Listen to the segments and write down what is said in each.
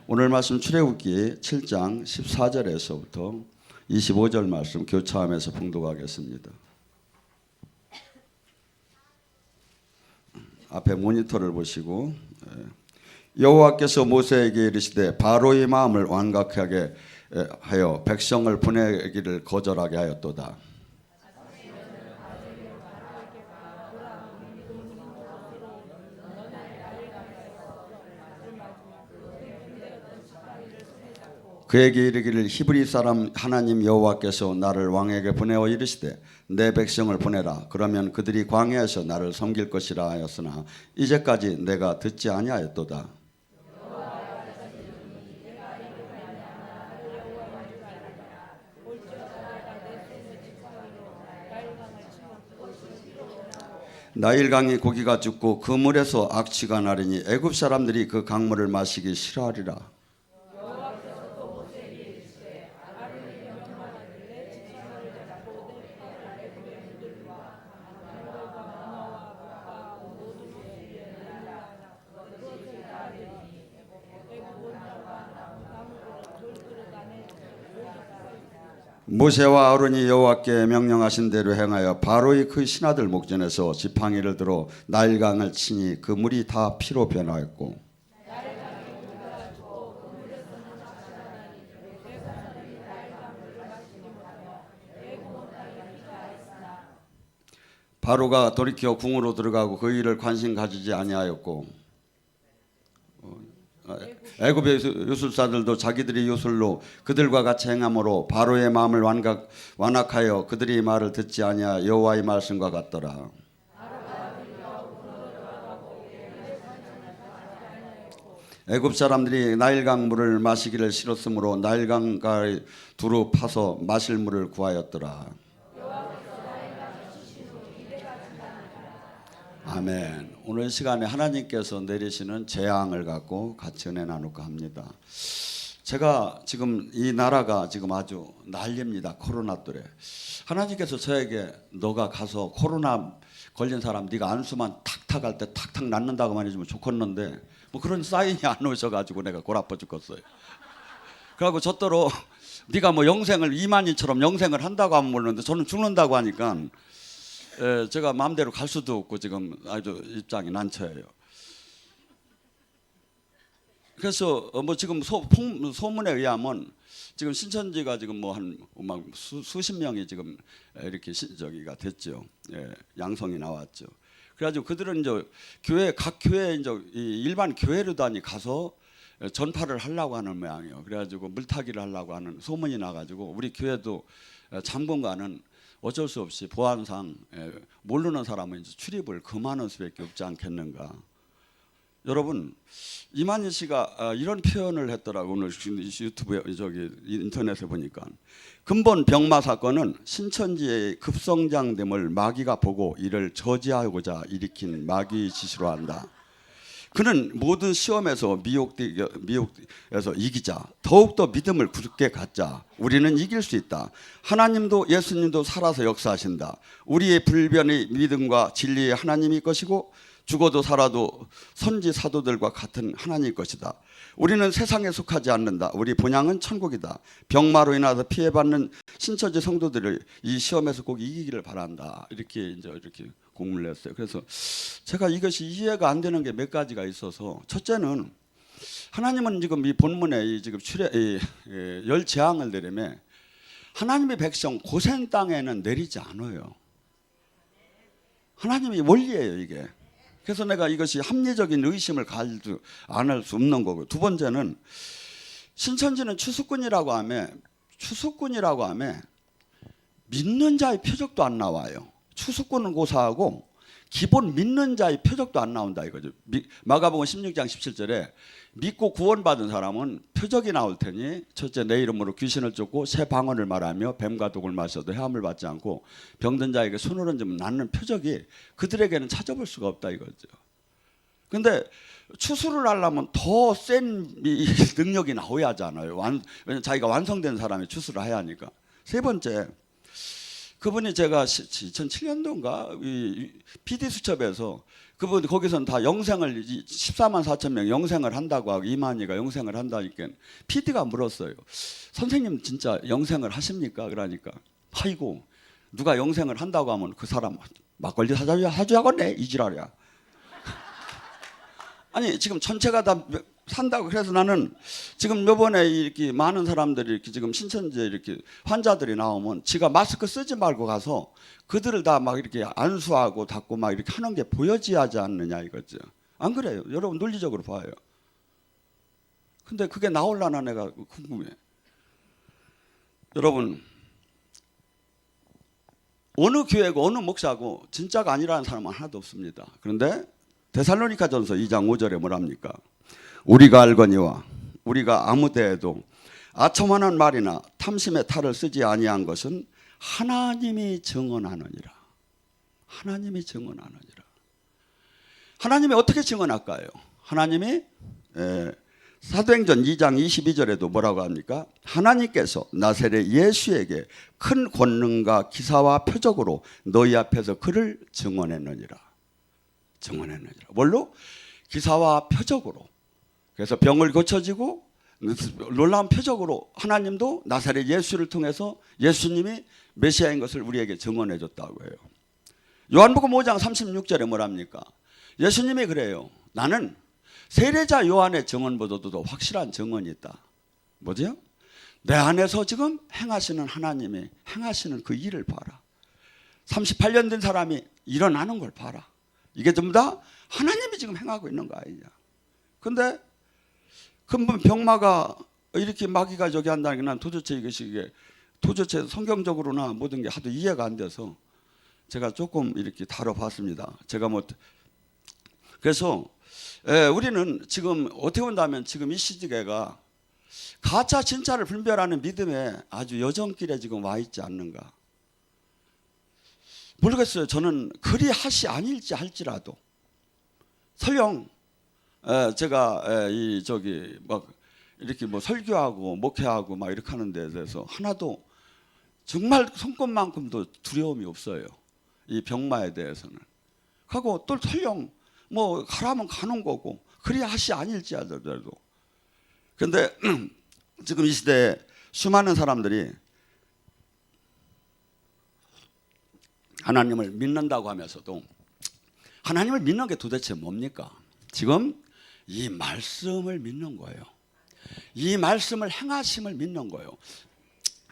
오늘 말씀 출애굽기 7장 14절에서부터 25절 말씀 교차하면서 봉독하겠습니다. 앞에 모니터를 보시고 여호와께서 모세에게 이르시되 바로의 마음을 완악하게 하여 백성을 보내기를 거절하게 하였도다. 그에게 이르기를 히브리 사람 하나님 여호와께서 나를 왕에게 보내어 이르시되 내 백성을 보내라. 그러면 그들이 광야에서 나를 섬길 것이라 하였으나 이제까지 내가 듣지 아니하였도다. 나일강이 고기가 죽고 그 물에서 악취가 나리니 애굽 사람들이 그 강물을 마시기 싫어하리라. 모세와 아론이 여호와께 명령하신 대로 행하여 바로의 그 신하들 목전에서 지팡이를 들어 나일강을 치니 그 물이 다 피로 변하였고 바로가 돌이켜 궁으로 들어가고 그 일을 관심 가지지 아니하였고 애굽의 요술사들도 자기들의 요술로 그들과 같이 행함으로 바로의 마음을 완악하여 그들의 말을 듣지 아니하 여호와의 말씀과 같더라. 애굽 사람들이 나일강 물을 마시기를 싫었으므로 나일강가에 두루 파서 마실 물을 구하였더라. 아멘. 오늘 시간에 하나님께서 내리시는 재앙을 갖고 같이 은혜 나눌까 합니다. 제가 지금 이 나라가 지금 아주 난립니다. 코로나 때문에. 하나님께서 저에게 너가 가서 코로나 걸린 사람 네가 안수만 탁탁 할 때 탁탁 낫는다고만 해주면 좋겠는데 뭐 그런 사인이 안 오셔가지고 내가 골 아파 죽겠어요. 그래갖고 저더러 네가 뭐 영생을 이만희처럼 영생을 한다고 하면 모르는데 저는 죽는다고 하니까 제가 마음대로 갈 수도 없고 지금 아주 입장이 난처해요. 그래서 뭐 지금 소문에 의하면 지금 신천지가 지금 뭐 한 수십 명이 지금 이렇게 저기가 됐죠. 양성이 나왔죠. 그래가지고 그들은 이제 각 교회 이제 일반 교회로다니 가서 전파를 하려고 하는 모양이에요. 그래가지고 물타기를 하려고 하는 소문이 나가지고 우리 교회도 잠깐간은 어쩔 수 없이 보안상 모르는 사람은 이제 출입을 금하는 수밖에 없지 않겠는가. 여러분 이만희 씨가 이런 표현을 했더라고. 오늘 유튜브에 인터넷에 보니까 근본 병마 사건은 신천지의 급성장됨을 마귀가 보고 이를 저지하고자 일으킨 마귀의 지시로 한다. 그는 모든 시험에서 미혹에서 이기자 더욱더 믿음을 굳게 갖자 우리는 이길 수 있다. 하나님도 예수님도 살아서 역사하신다. 우리의 불변의 믿음과 진리의 하나님일 것이고 죽어도 살아도 선지 사도들과 같은 하나님일 것이다. 우리는 세상에 속하지 않는다. 우리 본향은 천국이다. 병마로 인해서 피해받는 신천지 성도들을 이 시험에서 꼭 이기기를 바란다. 이렇게 공문을 냈어요. 그래서 제가 이것이 이해가 안 되는 게 몇 가지가 있어서 첫째는 하나님은 지금 이 본문에 지금 열 재앙을 내리며 하나님의 백성 고생 땅에는 내리지 않아요. 하나님의 원리예요 이게. 그래서 내가 이것이 합리적인 의심을 가지도 않을 수 없는 거고 두 번째는 신천지는 추수꾼이라고 하며 믿는 자의 표적도 안 나와요. 추수꾼은 고사하고 기본 믿는 자의 표적도 안 나온다 이거죠. 마가복음 16장 17절에 믿고 구원받은 사람은 표적이 나올 테니 첫째 내 이름으로 귀신을 쫓고 새 방언을 말하며 뱀과 독을 마셔도 해함을 받지 않고 병든 자에게 손을 얹으면 낫는 표적이 그들에게는 찾아볼 수가 없다 이거죠. 근데 추수를 하려면 더 센 능력이 나와야 하잖아요. 왜냐하면 자기가 완성된 사람이 추수를 해야 하니까. 세 번째 그분이 제가 2007년도인가 PD 수첩에서 그분 거기서는 다 영생을 14만 4천 명 영생을 한다고 하고 이만희가 영생을 한다니까 PD가 물었어요. 선생님 진짜 영생을 하십니까? 그러니까 아이고 누가 영생을 한다고 하면 그 사람 막걸리 사줘야겠네 이 지랄이야. 아니 지금 전체가 다 산다고. 그래서 나는 지금 요번에 이렇게 많은 사람들이 이렇게 지금 신천지에 이렇게 환자들이 나오면 지가 마스크 쓰지 말고 가서 그들을 다 막 이렇게 안수하고 닦고 막 이렇게 하는 게 보여져야 하지 않느냐 이거죠. 안 그래요? 여러분 논리적으로 봐요. 근데 그게 나올라나 내가 궁금해. 여러분 어느 교회고 어느 목사고 진짜가 아니라는 사람은 하나도 없습니다. 그런데 데살로니가전서 2장 5절에 뭐랍니까? 우리가 알거니와 우리가 아무 데에도 아첨하는 말이나 탐심의 탈을 쓰지 아니한 것은 하나님이 증언하느니라. 하나님이 증언하느니라. 하나님이 어떻게 증언할까요? 하나님이 사도행전 2장 22절에도 뭐라고 합니까? 하나님께서 나사렛 예수에게 큰 권능과 기사와 표적으로 너희 앞에서 그를 증언했느니라. 증언했느니라. 뭘로? 기사와 표적으로. 그래서 병을 고쳐지고 놀라운 표적으로 하나님도 나사렛 예수를 통해서 예수님이 메시아인 것을 우리에게 증언해 줬다고 해요. 요한복음 5장 36절에 뭐랍니까? 예수님이 그래요. 나는 세례자 요한의 증언보다도 더 확실한 증언이 있다. 뭐죠? 내 안에서 지금 행하시는 하나님이 행하시는 그 일을 봐라. 38년 된 사람이 일어나는 걸 봐라. 이게 전부 다 하나님이 지금 행하고 있는 거 아니냐. 근데 근본 병마가 이렇게 마귀가 저기 한다는 게 난 도대체 이게 도대체 성경적으로나 모든 게 하도 이해가 안 돼서 제가 조금 이렇게 다뤄봤습니다. 제가 뭐 그래서 우리는 지금 어떻게 본다면 지금 이 시대가 가짜 진짜를 분별하는 믿음에 아주 여정길에 지금 와 있지 않는가. 모르겠어요. 저는 그리 하시 아닐지 할지라도 설령 제가 이 저기 막 이렇게 뭐 설교하고 목회하고 막 이렇게 하는 데 대해서 하나도 정말 손꼽만큼도 두려움이 없어요. 이 병마에 대해서는. 하고 또 설령 뭐 가라면 가는 거고 그리 하시 아닐지 하더라도. 그런데 지금 이 시대에 수많은 사람들이 하나님을 믿는다고 하면서도 하나님을 믿는 게 도대체 뭡니까? 지금 이 말씀을 믿는 거예요. 이 말씀을 행하심을 믿는 거예요.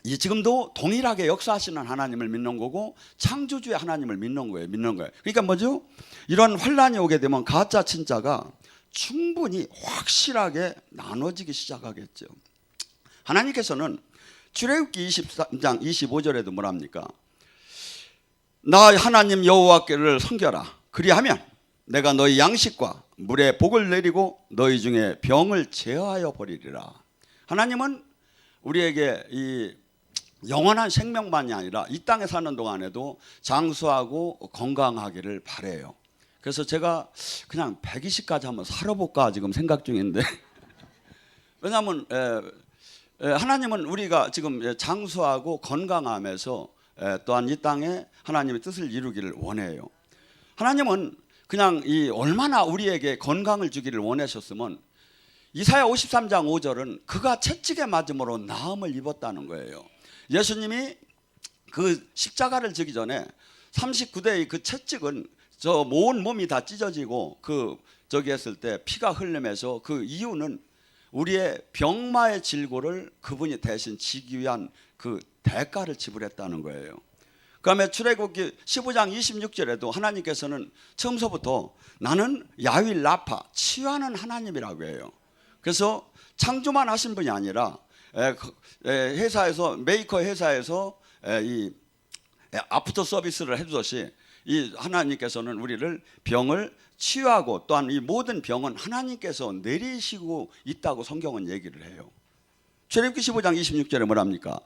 이 지금도 동일하게 역사하시는 하나님을 믿는 거고 창조주의 하나님을 믿는 거예요. 그러니까 뭐죠? 이런 환란이 오게 되면 가짜 진짜가 충분히 확실하게 나눠지기 시작하겠죠. 하나님께서는 출애굽기 23장 25절에도 뭐랍니까? 나 하나님 여호와께를 섬겨라. 그리하면 내가 너희 양식과 물에 복을 내리고 너희 중에 병을 제어하여 버리리라. 하나님은 우리에게 이 영원한 생명만이 아니라 이 땅에 사는 동안에도 장수하고 건강하기를 바래요. 그래서 제가 그냥 120까지 한번 살아볼까 지금 생각 중인데 왜냐하면 하나님은 우리가 지금 장수하고 건강하면서 또한 이 땅에 하나님의 뜻을 이루기를 원해요. 하나님은 그냥 이 얼마나 우리에게 건강을 주기를 원하셨으면 이사야 53장 5절은 그가 채찍에 맞음으로 나음을 입었다는 거예요. 예수님이 그 십자가를 지기 전에 39대의 그 채찍은 저 온 몸이 다 찢어지고 그 저기 했을 때 피가 흘리면서 그 이유는 우리의 병마의 질고를 그분이 대신 지기 위한 그 대가를 지불했다는 거예요. 그다음에 출애굽기 15장 26절에도 하나님께서는 처음서부터 나는 야훼 라파 치유하는 하나님이라고 해요. 그래서 창조만 하신 분이 아니라 회사에서 메이커 회사에서 이 아프터 서비스를 해주듯이 이 하나님께서는 우리를 병을 치유하고 또한 이 모든 병은 하나님께서 내리시고 있다고 성경은 얘기를 해요. 출애굽기 15장 26절에 뭐랍니까?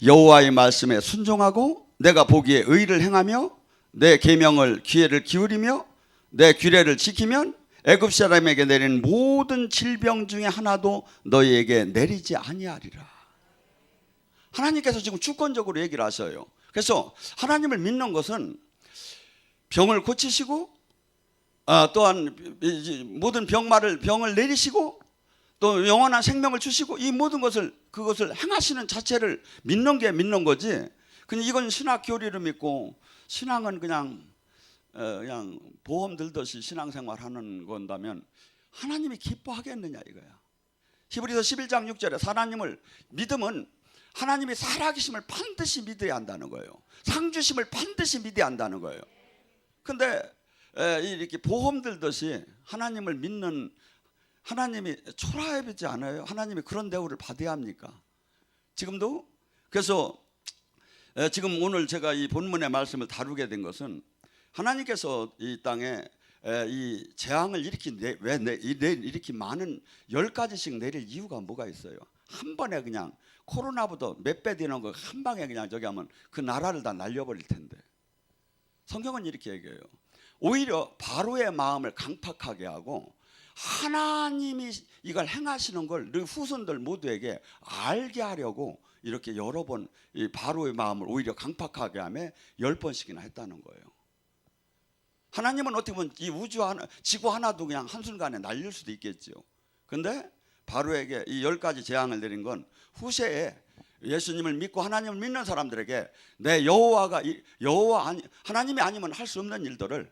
여호와의 말씀에 순종하고 내가 보기에 의를 행하며 내 계명을 귀를 기울이며 내 규례를 지키면 애굽 사람에게 내린 모든 질병 중에 하나도 너희에게 내리지 아니하리라. 하나님께서 지금 주권적으로 얘기를 하셔요. 그래서 하나님을 믿는 것은 병을 고치시고 또한 모든 병을 내리시고 또 영원한 생명을 주시고 이 모든 그것을 행하시는 자체를 믿는 게 믿는 거지. 그냥 이건 신학 교리를 믿고 신앙은 그냥 보험 들듯이 신앙생활하는 건다면 하나님이 기뻐하겠느냐 이거야. 히브리서 11장 6절에 하나님을 믿음은 하나님이 살아계심을 반드시 믿어야 한다는 거예요. 상 주심을 반드시 믿어야 한다는 거예요. 근데 이렇게 보험 들듯이 하나님을 믿는 하나님이 초라해 보이지 않아요? 하나님이 그런 대우를 받아야 합니까? 지금도? 그래서 지금 오늘 제가 이 본문의 말씀을 다루게 된 것은 하나님께서 이 땅에 이 재앙을 이렇게 많은 10가지씩 내릴 이유가 뭐가 있어요? 한 번에 그냥 코로나보다 몇 배 되는 거 한 방에 그냥 저기 하면 그 나라를 다 날려버릴 텐데. 성경은 이렇게 얘기해요. 오히려 바로의 마음을 강팍하게 하고 하나님이 이걸 행하시는 걸 너 후손들 모두에게 알게 하려고 이렇게 여러 번 이 바로의 마음을 오히려 강팍하게 하며 10번씩이나 했다는 거예요. 하나님은 어떻게 보면 이 우주 하나, 지구 하나도 그냥 한순간에 날릴 수도 있겠죠. 근데 바로에게 이 10가지 재앙을 내린 건 후세에 예수님을 믿고 하나님을 믿는 사람들에게 내 하나님이 아니면 할 수 없는 일들을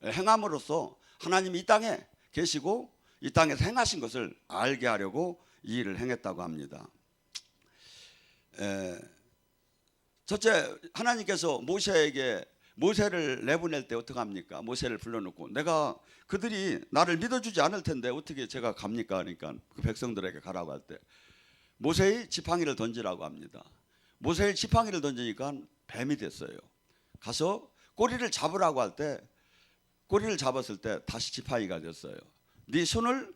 행함으로써 하나님이 이 땅에 계시고 이 땅에서 행하신 것을 알게 하려고 이 일을 행했다고 합니다. 첫째, 하나님께서 모세를 내보낼 때 어떻게 합니까? 모세를 불러놓고 내가 그들이 나를 믿어주지 않을 텐데 어떻게 제가 갑니까? 그러니까 그 백성들에게 가라고 할 때 모세의 지팡이를 던지라고 합니다. 모세의 지팡이를 던지니까 뱀이 됐어요. 가서 꼬리를 잡으라고 할 때 꼬리를 잡았을 때 다시 지팡이가 됐어요. 네 손을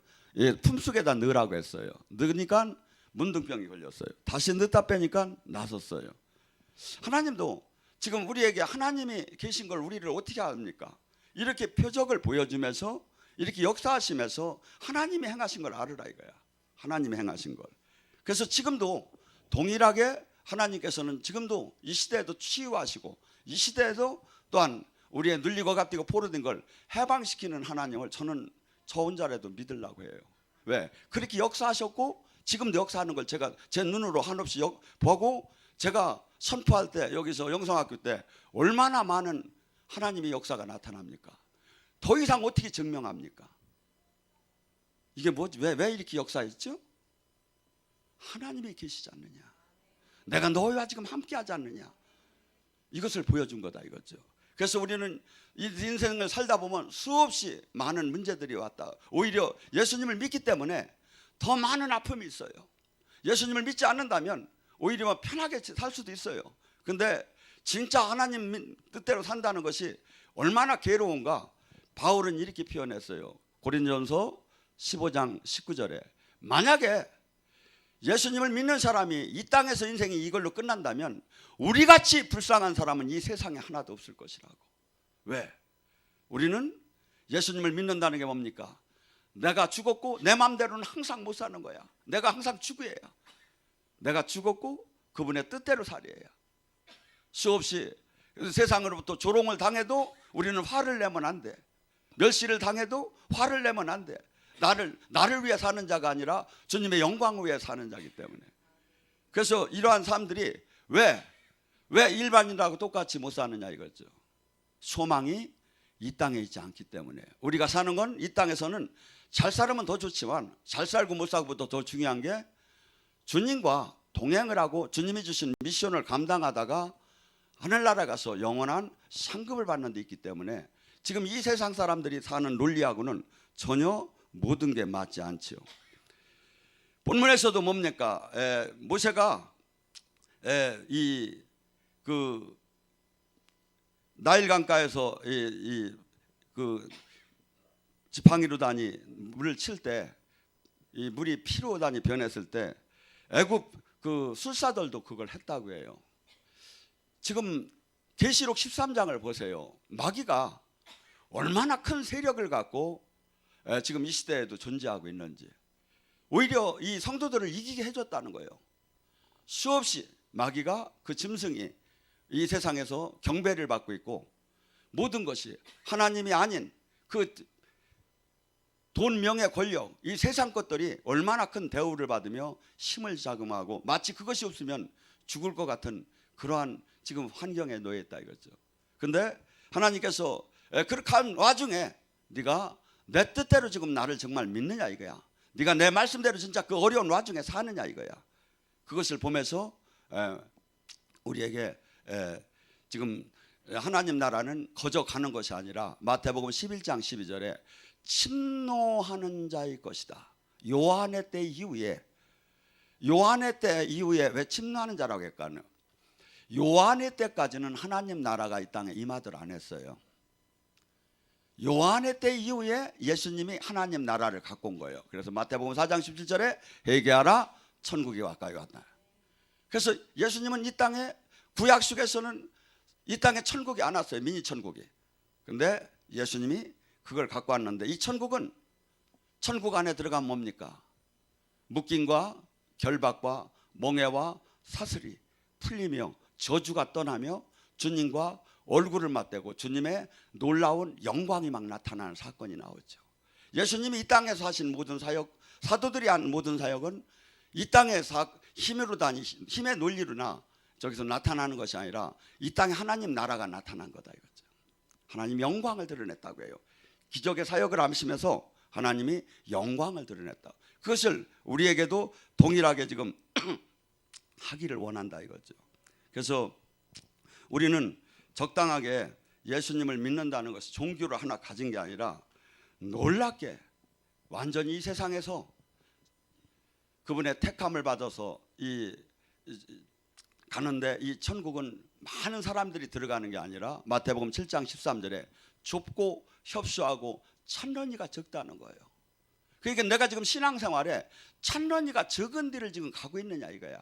품속에다 넣으라고 했어요. 넣으니까 문둥병이 걸렸어요. 다시 넣다 빼니까 나섰어요. 하나님도 지금 우리에게 하나님이 계신 걸 우리를 어떻게 합니까? 이렇게 표적을 보여주면서 이렇게 역사하시면서 하나님이 행하신 걸 알으라 이거야. 하나님이 행하신 걸. 그래서 지금도 동일하게 하나님께서는 지금도 이 시대에도 치유하시고 이 시대에도 또한 우리의 눌리고 갓디고 포로된 걸 해방시키는 하나님을 저는 저 혼자라도 믿으려고 해요. 왜? 그렇게 역사하셨고 지금도 역사하는 걸 제가 제 눈으로 한없이 보고 제가 선포할 때 여기서 영성학교 때 얼마나 많은 하나님의 역사가 나타납니까? 더 이상 어떻게 증명합니까? 이게 뭐지? 왜 이렇게 역사했죠? 하나님이 계시지 않느냐? 내가 너희와 지금 함께하지 않느냐? 이것을 보여준 거다 이거죠. 그래서 우리는 이 인생을 살다 보면 수없이 많은 문제들이 왔다. 오히려 예수님을 믿기 때문에 더 많은 아픔이 있어요. 예수님을 믿지 않는다면 오히려 편하게 살 수도 있어요. 근데 진짜 하나님 뜻대로 산다는 것이 얼마나 괴로운가. 바울은 이렇게 표현했어요. 고린도전서 15장 19절에 만약에 예수님을 믿는 사람이 이 땅에서 인생이 이걸로 끝난다면 우리같이 불쌍한 사람은 이 세상에 하나도 없을 것이라고. 왜? 우리는 예수님을 믿는다는 게 뭡니까? 내가 죽었고 내 마음대로는 항상 못 사는 거야. 내가 항상 죽어야. 내가 죽었고 그분의 뜻대로 살아야. 수없이 세상으로부터 조롱을 당해도 우리는 화를 내면 안 돼. 멸시를 당해도 화를 내면 안 돼. 나를 위해 사는 자가 아니라 주님의 영광을 위해 사는 자이기 때문에. 그래서 이러한 사람들이 왜 일반인들하고 똑같이 못 사느냐 이거죠. 소망이 이 땅에 있지 않기 때문에. 우리가 사는 건 이 땅에서는 잘 살면 더 좋지만 잘 살고 못 살고보다 더 중요한 게 주님과 동행을 하고 주님이 주신 미션을 감당하다가 하늘나라 가서 영원한 상급을 받는 데 있기 때문에 지금 이 세상 사람들이 사는 논리하고는 전혀 모든 게 맞지 않죠. 본문에서도 뭡니까? 모세가 그 나일강가에서 그 지팡이로 다니 물을 칠 때 이 물이 피로 다니 변했을 때 애굽 그 술사들도 그걸 했다고 해요. 지금 계시록 13장을 보세요. 마귀가 얼마나 큰 세력을 갖고 지금 이 시대에도 존재하고 있는지. 오히려 이 성도들을 이기게 해줬다는 거예요. 수없이 마귀가 그 짐승이 이 세상에서 경배를 받고 있고 모든 것이 하나님이 아닌 그 돈, 명예, 권력, 이 세상 것들이 얼마나 큰 대우를 받으며 힘을 자금하고 마치 그것이 없으면 죽을 것 같은 그러한 지금 환경에 놓여 있다 이거죠. 근데 하나님께서 그렇게 한 와중에 네가 내 뜻대로 지금 나를 정말 믿느냐 이거야. 네가 내 말씀대로 진짜 그 어려운 와중에 사느냐 이거야. 그것을 보면서 우리에게 지금 하나님 나라는 거저 가는 것이 아니라 마태복음 11장 12절에 침노하는 자의 것이다. 요한의 때 이후에 왜 침노하는 자라고 했까요? 요한의 때까지는 하나님 나라가 이 땅에 임하들 안 했어요. 요한의 때 이후에 예수님이 하나님 나라를 갖고 온 거예요. 그래서 마태복음 4장 17절에 회개하라 천국이 가까이 왔다. 그래서 예수님은 이 땅에 구약 속에서는 이 땅에 천국이 안 왔어요. 미니 천국이. 근데 예수님이 그걸 갖고 왔는데 이 천국은 천국 안에 들어가면 뭡니까? 묶임과 결박과 멍해와 사슬이 풀리며 저주가 떠나며 주님과 얼굴을 맞대고 주님의 놀라운 영광이 막 나타나는 사건이 나오죠. 예수님이 이 땅에서 하신 모든 사역, 사도들이 한 모든 사역은 이 땅에서 힘의 논리로나 저기서 나타나는 것이 아니라 이 땅에 하나님 나라가 나타난 거다 이거죠. 하나님 영광을 드러냈다고 해요. 기적의 사역을 하시면서 하나님이 영광을 드러냈다. 그것을 우리에게도 동일하게 지금 하기를 원한다 이거죠. 그래서 우리는 적당하게 예수님을 믿는다는 것이 종교를 하나 가진 게 아니라 놀랍게 완전히 이 세상에서 그분의 택함을 받아서 가는데 이 천국은 많은 사람들이 들어가는 게 아니라 마태복음 7장 13절에 좁고 협소하고 찬런이가 적다는 거예요. 그러니까 내가 지금 신앙생활에 찬런이가 적은 데를 지금 가고 있느냐 이거야.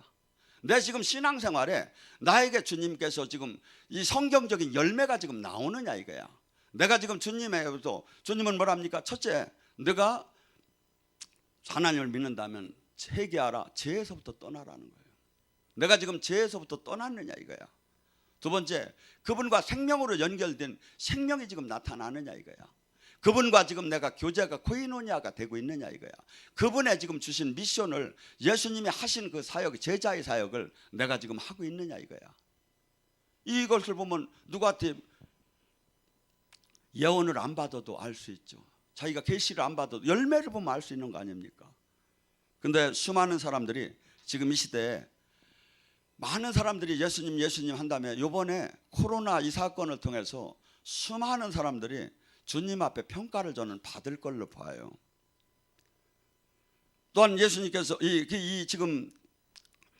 내 지금 신앙생활에 나에게 주님께서 지금 이 성경적인 열매가 지금 나오느냐 이거야. 내가 지금 주님은 뭐랍니까? 첫째, 내가 하나님을 믿는다면 회개하라, 죄에서부터 떠나라는 거예요. 내가 지금 죄에서부터 떠났느냐 이거야. 두 번째, 그분과 생명으로 연결된 생명이 지금 나타나느냐 이거야. 그분과 지금 내가 교제가 코이노니아가 되고 있느냐 이거야. 그분의 지금 주신 미션을 예수님이 하신 그 사역, 제자의 사역을 내가 지금 하고 있느냐 이거야. 이것을 보면 누구한테 예언을 안 받아도 알 수 있죠. 자기가 계시를 안 받아도 열매를 보면 알 수 있는 거 아닙니까? 근데 수많은 사람들이 지금 이 시대에 많은 사람들이 예수님 한다며 이번에 코로나 이 사건을 통해서 수많은 사람들이 주님 앞에 평가를 저는 받을 걸로 봐요. 또한 예수님께서 이 지금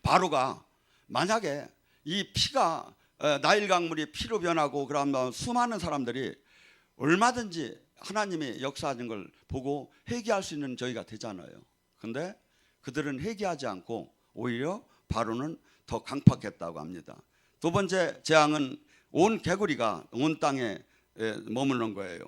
바로가 만약에 이 피가 나일 강물이 피로 변하고 그러면 수많은 사람들이 얼마든지 하나님이 역사하는 걸 보고 회개할 수 있는 저희가 되잖아요. 근데 그들은 회개하지 않고 오히려 바로는 더 강팍했다고 합니다. 두 번째 재앙은 온 개구리가 온 땅에 머무는 거예요.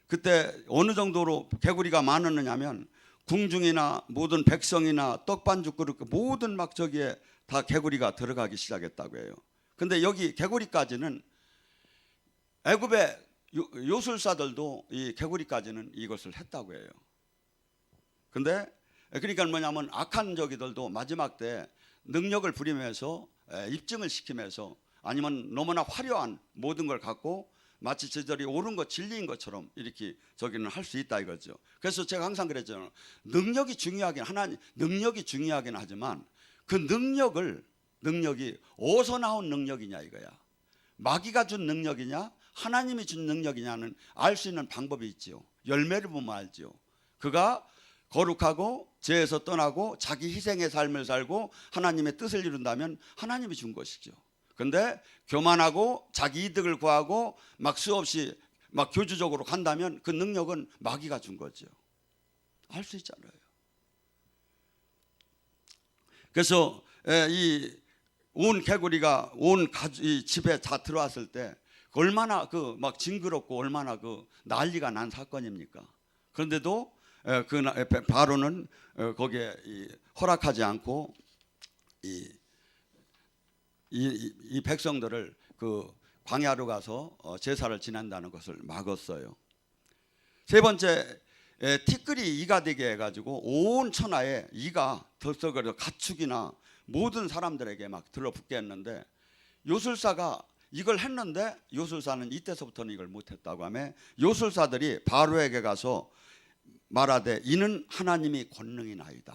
그때 어느 정도로 개구리가 많았느냐면 궁중이나 모든 백성이나 떡반죽 그릇 모든 막 저기에 다 개구리가 들어가기 시작했다고 해요. 근데 여기 개구리까지는 애굽의 요술사들도 이 개구리까지는 이것을 했다고 해요. 근데 그러니까 뭐냐면 악한 저기들도 마지막 때 능력을 부리면서 입증을 시키면서 아니면 너무나 화려한 모든 걸 갖고 마치 저들이 옳은 것 진리인 것처럼 이렇게 저기는 할 수 있다 이거죠. 그래서 제가 항상 그랬잖아요. 능력이 중요하긴 하지만 그 능력이 어디서 나온 능력이냐 이거야. 마귀가 준 능력이냐 하나님이 준 능력이냐는 알 수 있는 방법이 있지요. 열매를 보면 알지요. 그가 거룩하고 죄에서 떠나고 자기 희생의 삶을 살고 하나님의 뜻을 이룬다면 하나님이 준 것이죠. 근데 교만하고 자기 이득을 구하고 막 수없이 막 교주적으로 간다면 그 능력은 마귀가 준 거죠. 알 수 있잖아요. 그래서 이 온 개구리가 온 집에 다 들어왔을 때 얼마나 그 막 징그럽고 얼마나 그 난리가 난 사건입니까? 그런데도 그 바로는 거기에 허락하지 않고 이 백성들을 그 광야로 가서 제사를 지낸다는 것을 막았어요. 세 번째 티끌이 이가 되게 해가지고 온 천하에 이가 덜썩거려 가축이나 모든 사람들에게 막 들러붙게 했는데, 요술사가 이걸 했는데 요술사는 이때서부터는 이걸 못했다고 하며 요술사들이 바로에게 가서 말하되 이는 하나님이 권능이나이다.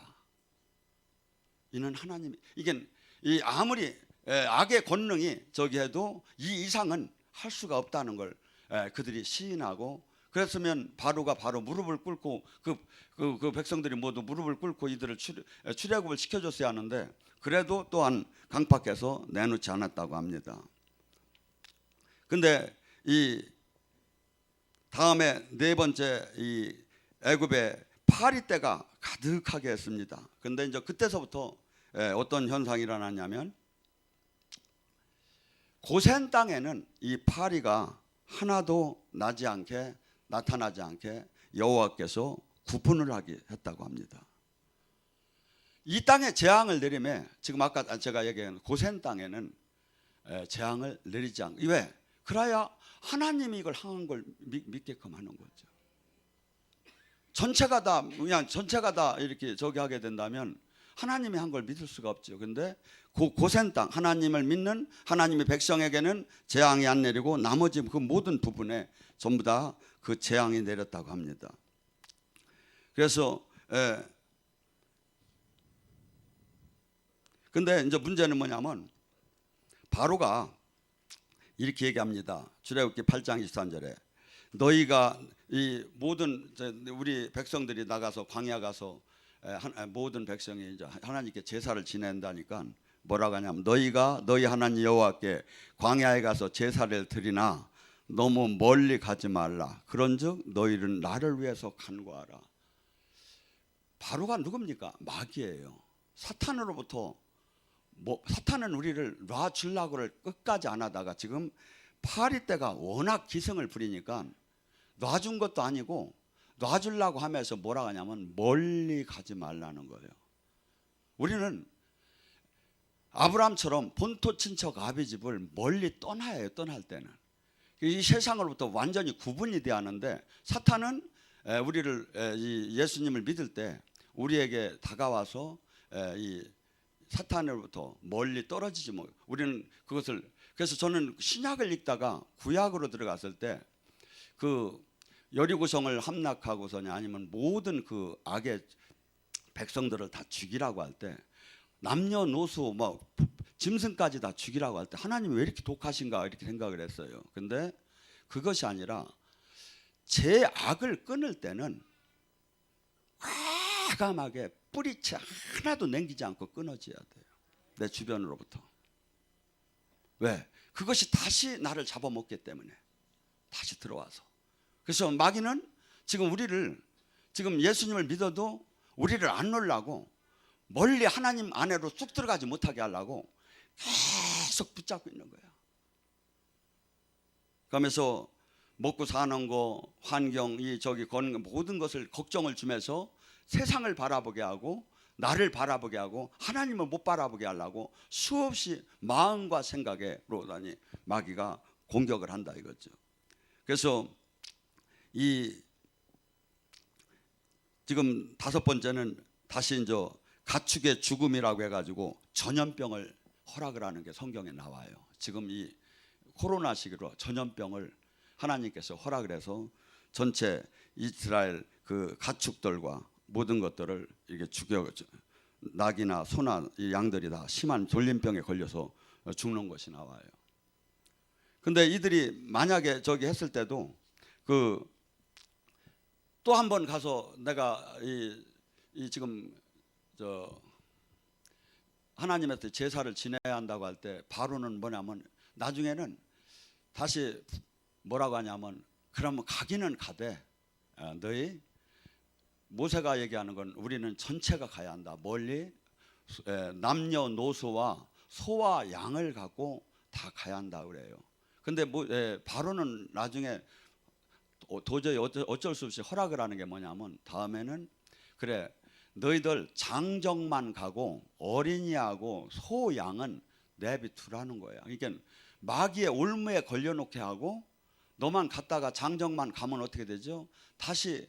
이는 하나님이, 이게 이 아무리 악의 권능이 저기 해도 이 이상은 할 수가 없다는 걸 그들이 시인하고, 그랬으면 바로가 바로 무릎을 꿇고 그 백성들이 모두 무릎을 꿇고 이들을 출애굽을 시켜줬어야 하는데, 그래도 또한 강팍해서 내놓지 않았다고 합니다. 근데 이 다음에 네 번째 이 애굽의 파리 때가 가득하게 했습니다. 근데 이제 그때서부터 어떤 현상이 일어났냐면, 고센 땅에는 이 파리가 하나도 나타나지 않게 여호와께서 구분을 하게 했다고 합니다. 이 땅에 재앙을 내리매, 지금 아까 제가 얘기한 고센 땅에는 재앙을 내리지 않고, 왜? 그래야 하나님이 이걸 항한 걸 믿게끔 하는 거죠. 전체가 다 이렇게 저기 하게 된다면 하나님이 한 걸 믿을 수가 없죠. 근데 고센 땅, 하나님을 믿는 하나님의 백성에게는 재앙이 안 내리고 나머지 그 모든 부분에 전부 다 그 재앙이 내렸다고 합니다. 그래서 근데 이제 문제는 뭐냐면, 바로가 이렇게 얘기합니다. 출애굽기 8장 23절에 너희가 이 모든 우리 백성들이 나가서 광야 가서 모든 백성이 이제 하나님께 제사를 지낸다니까 뭐라고 하냐면, 너희가 너희 하나님 여호와께 광야에 가서 제사를 드리나 너무 멀리 가지 말라. 그런즉 너희는 나를 위해서 간구하라. 바로가 누굽니까? 마귀예요. 사탄으로부터 사탄은 우리를 놔주려고를 끝까지 안 하다가 지금 파리 때가 워낙 기승을 부리니까 놔준 것도 아니고 놔주려고 하면서 뭐라고 하냐면 멀리 가지 말라는 거예요. 우리는 아브라함처럼 본토 친척 아비 집을 멀리 떠나야 해요. 떠날 때는 이 세상으로부터 완전히 구분이 돼야 하는데, 사탄은 우리를 예수님을 믿을 때 우리에게 다가와서 이 사탄으로부터 멀리 떨어지지 뭐. 우리는 그것을, 그래서 저는 신약을 읽다가 구약으로 들어갔을 때 그 여리고성을 함락하고서냐 아니면 모든 그 악의 백성들을 다 죽이라고 할 때, 남녀노소 뭐 짐승까지 다 죽이라고 할 때 하나님이 왜 이렇게 독하신가 이렇게 생각을 했어요. 근데 그것이 아니라 제 악을 끊을 때는 과감하게 뿌리채 하나도 남기지 않고 끊어져야 돼요. 내 주변으로부터. 왜? 그것이 다시 나를 잡아먹기 때문에 다시 들어와서. 그래서 마귀는 지금 우리를, 지금 예수님을 믿어도 우리를 안 놓으려고 멀리 하나님 안으로 쑥 들어가지 못하게 하려고 계속 붙잡고 있는 거야. 그러면서 먹고 사는 거, 환경, 저기 거는 모든 것을 걱정을 주면서 세상을 바라보게 하고 나를 바라보게 하고 하나님을 못 바라보게 하려고 수없이 마음과 생각으로 마귀가 공격을 한다 이거죠. 그래서 이 지금 다섯 번째는 다시 이제 가축의 죽음이라고 해가지고 전염병을 허락을 하는 게 성경에 나와요. 지금 이 코로나 시기로 전염병을 하나님께서 허락을 해서 전체 이스라엘 그 가축들과 모든 것들을 이렇게 죽여, 낙이나 소나 이 양들이 다 심한 돌림병에 걸려서 죽는 것이 나와요. 근데 이들이 만약에 저기 했을 때도 그 또 한 번 가서 내가 이 지금 하나님한테 제사를 지내야 한다고 할 때 바로는 뭐냐면 나중에는 다시 뭐라고 하냐면, 그러면 가기는 가되 너희 모세가 얘기하는 건 우리는 전체가 가야 한다. 멀리 남녀노소와 소와 양을 갖고 다 가야 한다 그래요. 근데 바로는 나중에 도저히 어쩔 수 없이 허락을 하는 게 뭐냐면, 다음에는 그래 너희들 장정만 가고 어린이하고 소 양은 내비두라는 거야. 그러니까 마귀의 올무에 걸려놓게 하고 너만 갔다가 장정만 가면 어떻게 되죠? 다시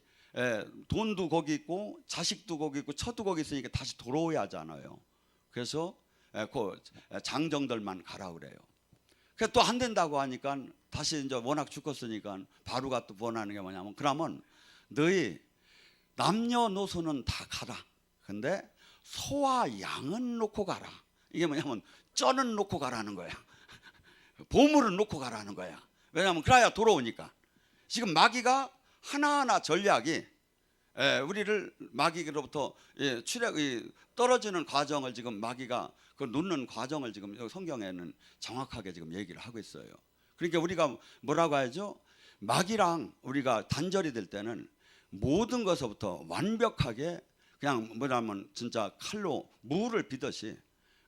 돈도 거기 있고 자식도 거기 있고 처도 거기 있으니까 다시 돌아오야 하잖아요. 그래서 그 장정들만 가라 그래요. 또 안 된다고 하니까 다시 이제 워낙 죽었으니까 바로가 또 원하는 게 뭐냐면, 그러면 너희 남녀노소는 다 가라. 근데 소와 양은 놓고 가라. 이게 뭐냐면 쩌는 놓고 가라는 거야. 보물은 놓고 가라는 거야. 왜냐하면 그래야 돌아오니까. 지금 마귀가 하나하나 전략이 우리를 마귀로부터 떨어지는 과정을 지금 마귀가 그 놓는 과정을 지금 성경에는 정확하게 지금 얘기를 하고 있어요. 그러니까 우리가 뭐라고 하죠? 마귀랑 우리가 단절이 될 때는 모든 것부터 완벽하게 그냥 뭐냐면 진짜 칼로 무를 비듯이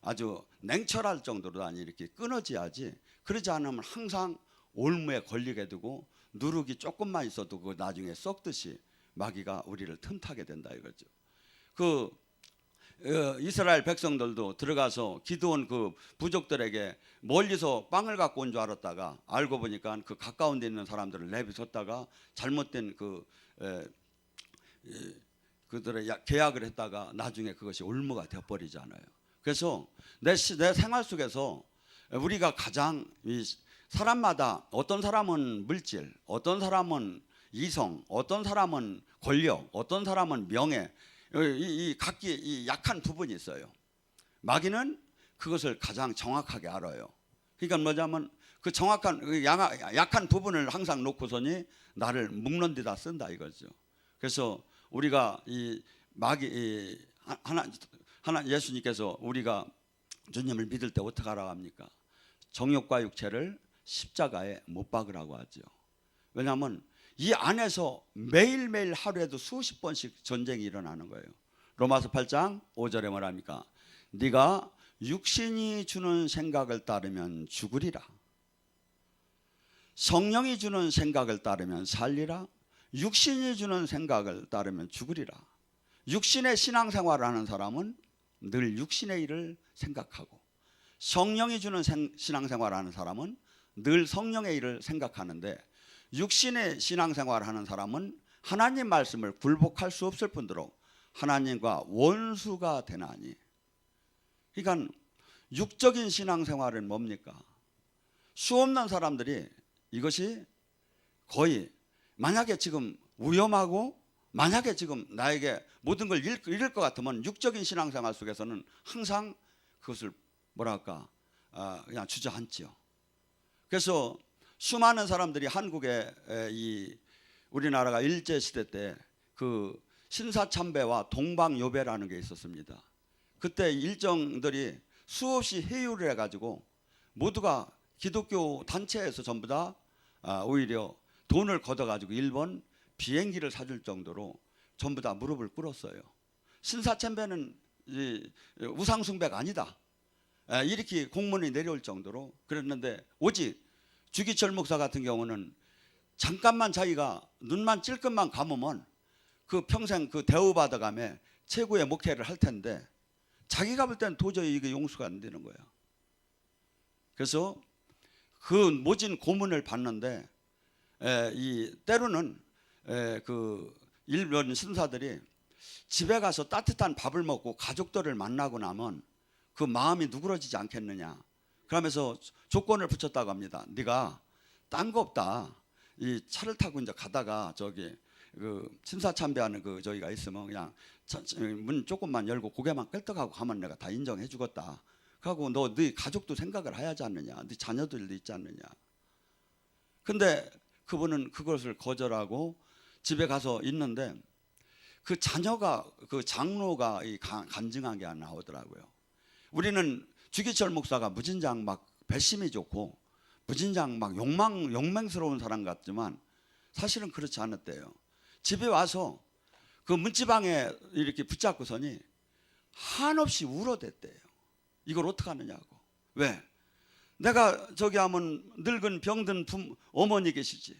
아주 냉철할 정도로 아니 이렇게 끊어져야지. 그러지 않으면 항상 올무에 걸리게 되고 누룩이 조금만 있어도 그 나중에 썩듯이 마귀가 우리를 틈타게 된다 이거죠. 그 이스라엘 백성들도 들어가서 기드온 그 부족들에게 멀리서 빵을 갖고 온 줄 알았다가 알고 보니까 그 가까운 데 있는 사람들을 내비뒀다가 잘못된 그들의 계약을 했다가 나중에 그것이 올무가 되어버리잖아요. 그래서 내 생활 속에서 우리가 가장 사람마다 어떤 사람은 물질, 어떤 사람은 이성, 어떤 사람은 권력, 어떤 사람은 명예, 이 각기 이 약한 부분이 있어요. 마귀는 그것을 가장 정확하게 알아요. 그러니까 뭐냐면 그 정확한 약한 부분을 항상 놓고서니 나를 묶는 데다 쓴다 이거죠. 그래서 우리가 이 마귀 하나 예수님께서 우리가 주님을 믿을 때 어떻게 하라고 합니까? 정욕과 육체를 십자가에 못 박으라고 하죠. 왜냐하면 이 안에서 매일매일 하루에도 수십 번씩 전쟁이 일어나는 거예요. 로마서 8장 5절에 뭐랍니까? 네가 육신이 주는 생각을 따르면 죽으리라. 성령이 주는 생각을 따르면 살리라. 육신이 주는 생각을 따르면 죽으리라. 육신의 신앙생활을 하는 사람은 늘 육신의 일을 생각하고, 성령이 주는 신앙생활을 하는 사람은 늘 성령의 일을 생각하는데, 육신의 신앙생활을 하는 사람은 하나님 말씀을 굴복할 수 없을 뿐더러 하나님과 원수가 되나니. 그러니까 육적인 신앙생활은 뭡니까? 수없는 사람들이 이것이 거의 만약에 지금 위험하고 만약에 지금 나에게 모든 걸 잃을 것 같으면 육적인 신앙생활 속에서는 항상 그것을 뭐랄까 그냥 주저앉지요. 그래서 수많은 사람들이 한국에 우리나라가 일제 시대 때 그 신사참배와 동방요배라는 게 있었습니다. 그때 일정들이 수없이 회유를 해가지고 모두가 기독교 단체에서 전부 다 오히려 돈을 걷어가지고 일본 비행기를 사줄 정도로 전부 다 무릎을 꿇었어요. 신사참배는 우상숭배가 아니다, 이렇게 공문이 내려올 정도로 그랬는데, 오직 주기철 목사 같은 경우는 잠깐만 자기가 눈만 찔끔만 감으면 그 평생 그 대우받아가며 최고의 목회를 할 텐데 자기가 볼 때는 도저히 이게 용서가 안 되는 거야. 그래서 그 모진 고문을 받는데 때로는 그 일본 신사들이 집에 가서 따뜻한 밥을 먹고 가족들을 만나고 나면 그 마음이 누그러지지 않겠느냐, 그러면서 조건을 붙였다고 합니다. 네가 딴 거 없다, 이 차를 타고 이제 가다가 저기 그 신사참배하는 그 저기가 있으면 그냥 문 조금만 열고 고개만 끌떡하고 가면 내가 다 인정해 주겠다. 그리고 네 가족도 생각을 해야 하지 않느냐, 네 자녀들도 있지 않느냐. 근데 그분은 그것을 거절하고 집에 가서 있는데 그 자녀가 그 장로가 간증한 게 나오더라고요. 우리는 주기철 목사가 무진장 막 배심이 좋고 무진장 막 용맹스러운 사람 같지만 사실은 그렇지 않았대요. 집에 와서 그 문지방에 이렇게 붙잡고서니 한없이 울어댔대요. 이걸 어떻게 하느냐고. 왜? 내가 저기 하면 늙은 병든 어머니 계시지,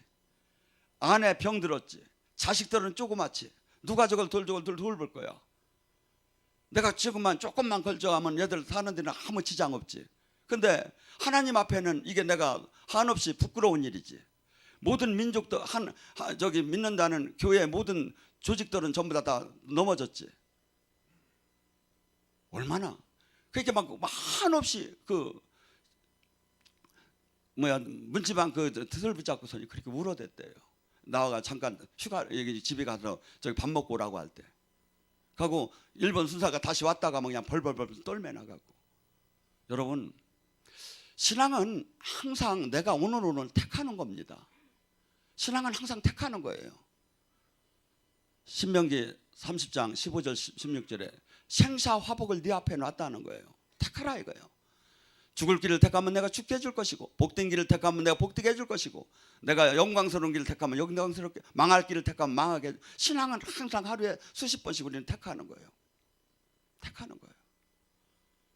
아내 병들었지, 자식들은 조그맣지, 누가 저걸 돌볼 거야. 내가 지금만 조금만 걸쳐가면 얘들 사는 데는 아무 지장 없지. 근데 하나님 앞에는 이게 내가 한없이 부끄러운 일이지. 모든 민족도 저기 믿는다는 교회 모든 조직들은 전부 다 넘어졌지. 얼마나 그렇게 막 한없이 문지방 뜻을 붙잡고서니 그렇게 울어댔대요. 나와가 잠깐 휴가 여기 집에 가서 저기 밥 먹고 오라고 할 때, 가고 일본 순사가 다시 왔다가 그냥 벌벌벌 떨며 나가고. 여러분, 신앙은 항상 내가 오늘 택하는 겁니다. 신앙은 항상 택하는 거예요. 신명기 30장 15절 16절에 생사화복을 네 앞에 놨다는 거예요. 택하라 이거예요. 죽을 길을 택하면 내가 죽게 해줄 것이고, 복된 길을 택하면 내가 복되게 해줄 것이고, 내가 영광스러운 길을 택하면 영광스럽게, 망할 길을 택하면 망하게 해줄. 신앙은 항상 하루에 수십 번씩 우리는 택하는 거예요. 택하는 거예요.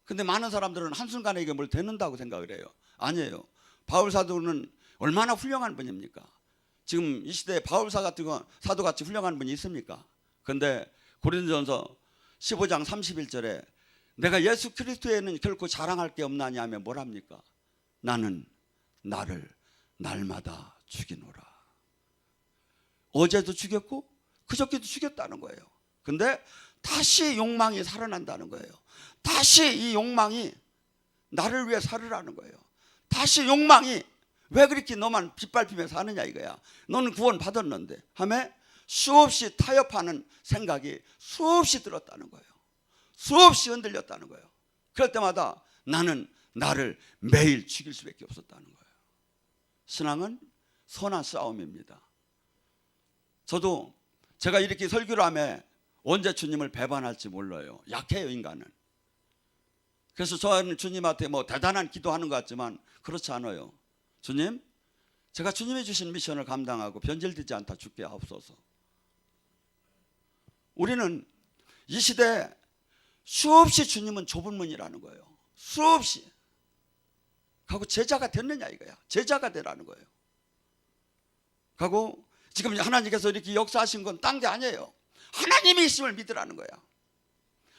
근데 많은 사람들은 한순간에 이게 뭘 되는다고 생각을 해요. 아니에요. 바울 사도는 얼마나 훌륭한 분입니까? 지금 이 시대에 바울 사도같이 훌륭한 분이 있습니까? 근데 고린도전서 15장 31절에 내가 예수 그리스도에는 결코 자랑할 게 없나니 하면 뭐랍니까? 나는 나를 날마다 죽이노라. 어제도 죽였고 그저께도 죽였다는 거예요. 근데 다시 욕망이 살아난다는 거예요. 다시 이 욕망이 나를 위해 살으라는 거예요. 다시 욕망이 왜 그렇게 너만 빗밟히며 사느냐 이거야. 너는 구원 받았는데 하며 수없이 타협하는 생각이 수없이 들었다는 거예요. 수없이 흔들렸다는 거예요. 그럴 때마다 나는 나를 매일 죽일 수밖에 없었다는 거예요. 신앙은 선한 싸움입니다. 저도 제가 이렇게 설교를 하며 언제 주님을 배반할지 몰라요. 약해요, 인간은. 그래서 저는 주님한테 대단한 기도하는 것 같지만 그렇지 않아요. 주님, 제가 주님이 주신 미션을 감당하고 변질되지 않다 죽게 하옵소서. 우리는 이 시대에 수없이 주님은 좁은 문이라는 거예요. 수없이. 하고 제자가 됐느냐 이거야. 제자가 되라는 거예요. 하고 지금 하나님께서 이렇게 역사하신 건 딴 게 아니에요. 하나님이 있음을 믿으라는 거야.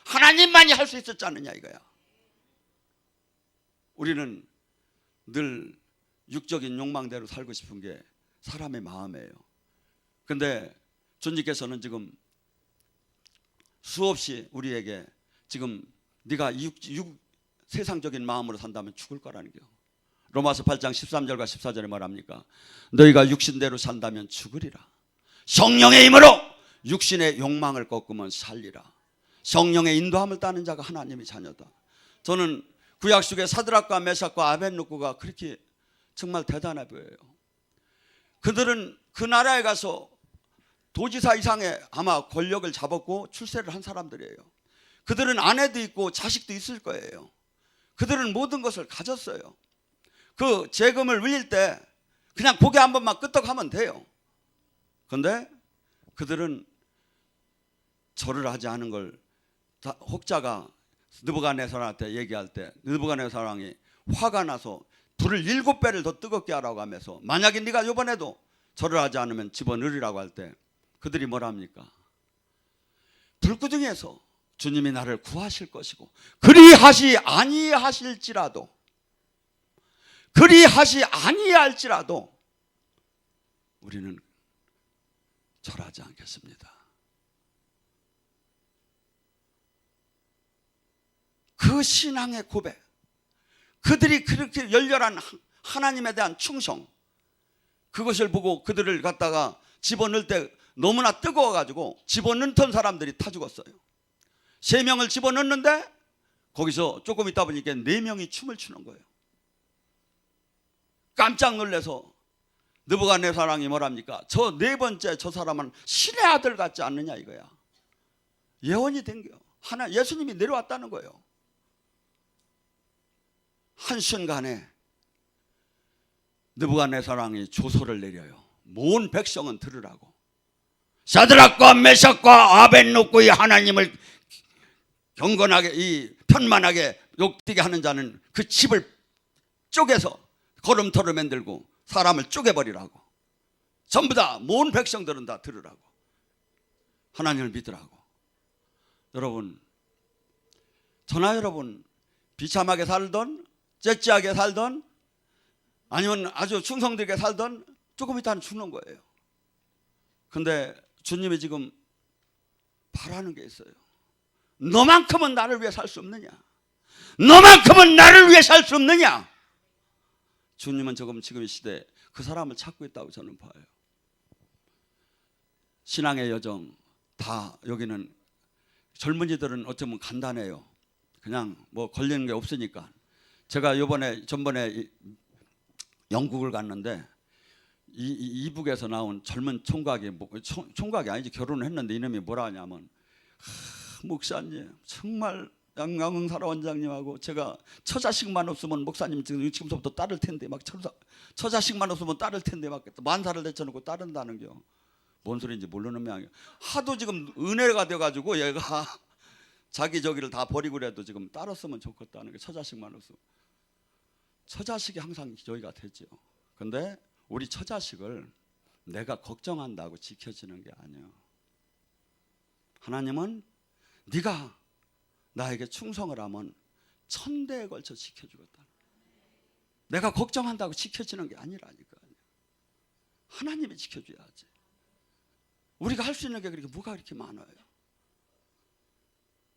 하나님만이 할 수 있었지 않느냐 이거야. 우리는 늘 육적인 욕망대로 살고 싶은 게 사람의 마음이에요. 근데 주님께서는 지금 수없이 우리에게 지금 네가 세상적인 마음으로 산다면 죽을 거라는 거예요. 로마서 8장 13절과 14절에 말합니까? 너희가 육신대로 산다면 죽으리라. 성령의 힘으로 육신의 욕망을 꺾으면 살리라. 성령의 인도함을 따는 자가 하나님의 자녀다. 저는 구약 속의 사드락과 메삭과 아벳느고가 그렇게 정말 대단해 보여요. 그들은 그 나라에 가서 도지사 이상의 아마 권력을 잡았고 출세를 한 사람들이에요. 그들은 아내도 있고 자식도 있을 거예요. 그들은 모든 것을 가졌어요. 그 재금을 울릴 때 그냥 고개 한 번만 끄떡하면 돼요. 그런데 그들은 절을 하지 않은 걸 혹자가 느부갓네살한테 얘기할 때 느부갓네살 왕이 화가 나서 불을 7배를 더 뜨겁게 하라고 하면서 만약에 네가 이번에도 절을 하지 않으면 집어넣으리라고 할 때 그들이 뭐랍니까? 불구덩이에서 주님이 나를 구하실 것이고 그리하시 아니하실지라도 우리는 절하지 않겠습니다. 그 신앙의 고백, 그들이 그렇게 열렬한 하나님에 대한 충성, 그것을 보고 그들을 갖다가 집어넣을 때 너무나 뜨거워가지고 집어넣던 사람들이 타 죽었어요. 3명을 집어넣는데 거기서 조금 있다 보니까 4명이 춤을 추는 거예요. 깜짝 놀라서 느부갓네살 왕이 뭐랍니까? 저 4번째 저 사람은 신의 아들 같지 않느냐 이거야. 예언이 된겨. 예수님이 내려왔다는 거예요. 한순간에 느부갓네살 왕이 조서를 내려요. 모든 백성은 들으라고. 사드락과 메삭과 아벳느고의 하나님을 경건하게 편만하게 욕되게 하는 자는 그 집을 쪼개서 걸음터를 만들고 사람을 쪼개버리라고. 전부 다 모든 백성들은 다 들으라고. 하나님을 믿으라고. 여러분, 저나 여러분 비참하게 살던 째째하게 살던 아니면 아주 충성되게 살던 조금 있다는 죽는 거예요. 근데 주님이 지금 바라는 게 있어요. 너만큼은 나를 위해 살 수 없느냐? 너만큼은 나를 위해 살 수 없느냐? 주님은 지금 이 시대에 그 사람을 찾고 있다고 저는 봐요. 신앙의 여정 다 여기는 젊은이들은 어쩌면 간단해요. 그냥 뭐 걸리는 게 없으니까. 제가 전번에 영국을 갔는데 이북에서 나온 젊은 총각이 총각이 아니지, 결혼을 했는데 이놈이 뭐라 하냐면, 목사님 정말 양강사라 원장님하고 제가 처자식만 없으면 목사님 지금부터 따를 텐데 막 처자식만 없으면 따를 텐데 막 만사를 내쳐놓고 따른다는겨. 뭔 소리인지 모르는 모양이에요. 하도 지금 은혜가 돼가지고 얘가 자기 저기를 다 버리고 그래도 지금 따랐으면 좋겠다는 게, 처자식만 없으면. 처자식이 항상 저희가 되죠. 근데 우리 처자식을 내가 걱정한다고 지켜지는 게 아니에요. 하나님은 네가 나에게 충성을 하면 천대에 걸쳐 지켜주겠다. 내가 걱정한다고 지켜지는 게 아니라니까요. 하나님이 지켜줘야지. 우리가 할 수 있는 게 그렇게 뭐가 그렇게 많아요.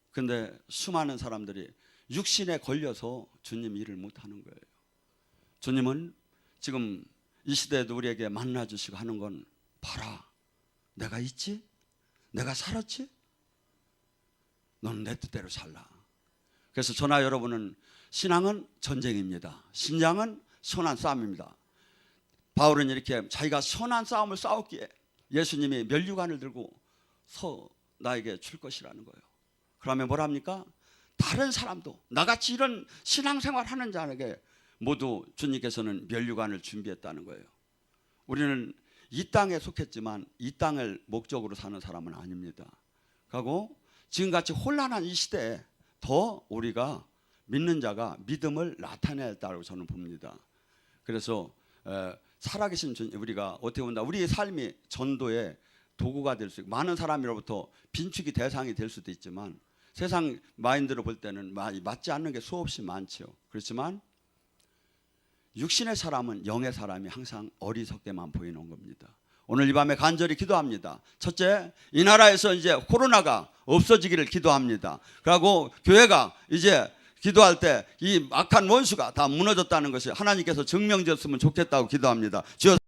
근데 수많은 사람들이 육신에 걸려서 주님 일을 못하는 거예요. 주님은 지금 이 시대에도 우리에게 만나주시고 하는 건, 봐라, 내가 있지? 내가 살았지? 너는 내 뜻대로 살라. 그래서 저나 여러분은, 신앙은 전쟁입니다. 신앙은 선한 싸움입니다. 바울은 이렇게 자기가 선한 싸움을 싸웠기에 예수님이 면류관을 들고 나에게 줄 것이라는 거예요. 그러면 뭐랍니까? 다른 사람도 나같이 이런 신앙생활 하는 자에게 모두 주님께서는 면류관을 준비했다는 거예요. 우리는 이 땅에 속했지만 이 땅을 목적으로 사는 사람은 아닙니다. 그리고 지금같이 혼란한 이 시대에 더 우리가 믿는 자가 믿음을 나타내야 했다고 저는 봅니다. 그래서 살아계신 주님, 우리가 어떻게 본다, 우리의 삶이 전도의 도구가 될 수 있고 많은 사람으로부터 빈축이 대상이 될 수도 있지만, 세상 마인드로 볼 때는 맞지 않는 게 수없이 많죠. 그렇지만 육신의 사람은 영의 사람이 항상 어리석게만 보이는 겁니다. 오늘 이 밤에 간절히 기도합니다. 첫째, 이 나라에서 이제 코로나가 없어지기를 기도합니다. 그리고 교회가 이제 기도할 때 이 악한 원수가 다 무너졌다는 것이 하나님께서 증명되었으면 좋겠다고 기도합니다. 주여